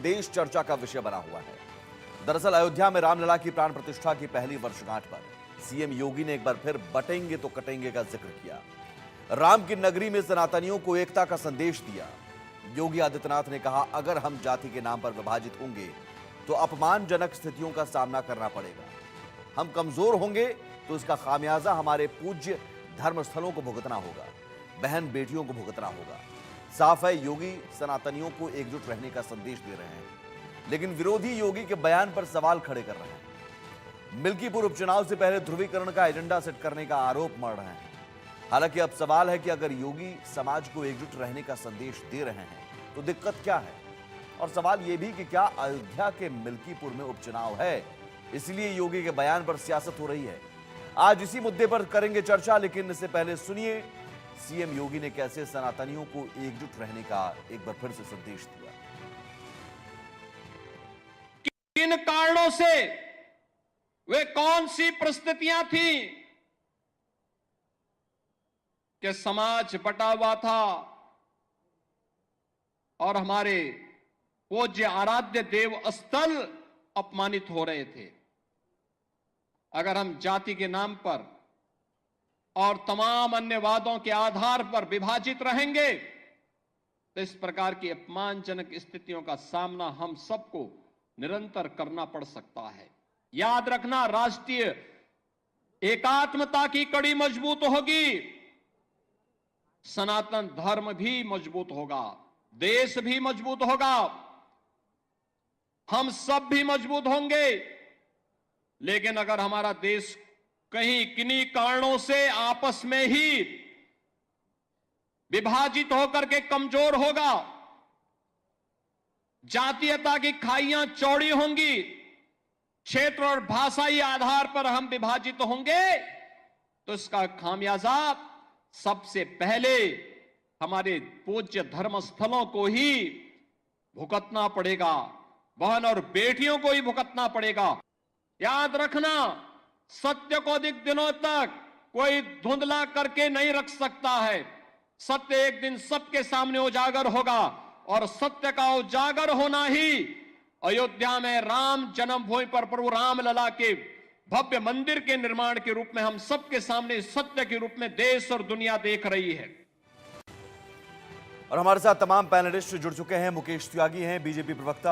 संदेश चर्चा का विषय बना हुआ है। दरअसल अयोध्या में रामलला की प्राण प्रतिष्ठा की पहली वर्षगांठ पर सीएम योगी ने एक बार फिर बटेंगे तो कटेंगे का जिक्र किया। राम की नगरी में सनातनियों को एकता का संदेश दिया। योगी आदित्यनाथ ने कहा, अगर हम जाति के नाम पर विभाजित होंगे तो अपमानजनक स्थितियों का सामना करना पड़ेगा। हम कमजोर होंगे तो इसका खामियाजा हमारे पूज्य धर्मस्थलों को भुगतना होगा, बहन बेटियों को भुगतना होगा। साफ है, योगी सनातनियों को एकजुट रहने का संदेश दे रहे हैं, लेकिन विरोधी योगी के बयान पर सवाल खड़े कर रहे हैं। मिल्कीपुर उपचुनाव से पहले ध्रुवीकरण का एजेंडा सेट करने का आरोप मढ़ रहे हैं। हालांकि अब सवाल है कि अगर योगी समाज को एकजुट रहने का संदेश दे रहे हैं तो दिक्कत क्या है, और सवाल यह भी कि क्या अयोध्या के मिल्कीपुर में उपचुनाव है, इसलिए योगी के बयान पर सियासत हो रही है। आज इसी मुद्दे पर करेंगे चर्चा, लेकिन इससे पहले सुनिए सीएम योगी ने कैसे सनातनियों को एकजुट रहने का एक बार फिर से संदेश दिया। किन कारणों से, वे कौन सी परिस्थितियां थी कि समाज बटा हुआ था और हमारे पूज्य आराध्य देव स्थल अपमानित हो रहे थे। अगर हम जाति के नाम पर और तमाम अन्य वादों के आधार पर विभाजित रहेंगे तो इस प्रकार की अपमानजनक स्थितियों का सामना हम सबको निरंतर करना पड़ सकता है। याद रखना, राष्ट्रीय एकात्मता की कड़ी मजबूत होगी, सनातन धर्म भी मजबूत होगा, देश भी मजबूत होगा, हम सब भी मजबूत होंगे। लेकिन अगर हमारा देश कहीं किन्हीं कारणों से आपस में ही विभाजित होकर के कमजोर होगा, जातीयता की खाइयां चौड़ी होंगी, क्षेत्र और भाषाई आधार पर हम विभाजित होंगे, तो इसका खामियाजा सबसे पहले हमारे पूज्य धर्म स्थलों को ही भुगतना पड़ेगा, बहन और बेटियों को ही भुगतना पड़ेगा। याद रखना, सत्य को अधिक दिनों तक कोई धुंधला करके नहीं रख सकता है। सत्य एक दिन सबके सामने उजागर होगा, और सत्य का उजागर होना ही अयोध्या में राम जन्मभूमि पर प्रभु रामलला के भव्य मंदिर के निर्माण के रूप में हम सबके सामने सत्य के रूप में देश और दुनिया देख रही है। और हमारे साथ तमाम पैनलिस्ट जुड़ चुके हैं। मुकेश त्यागी हैं बीजेपी प्रवक्ता।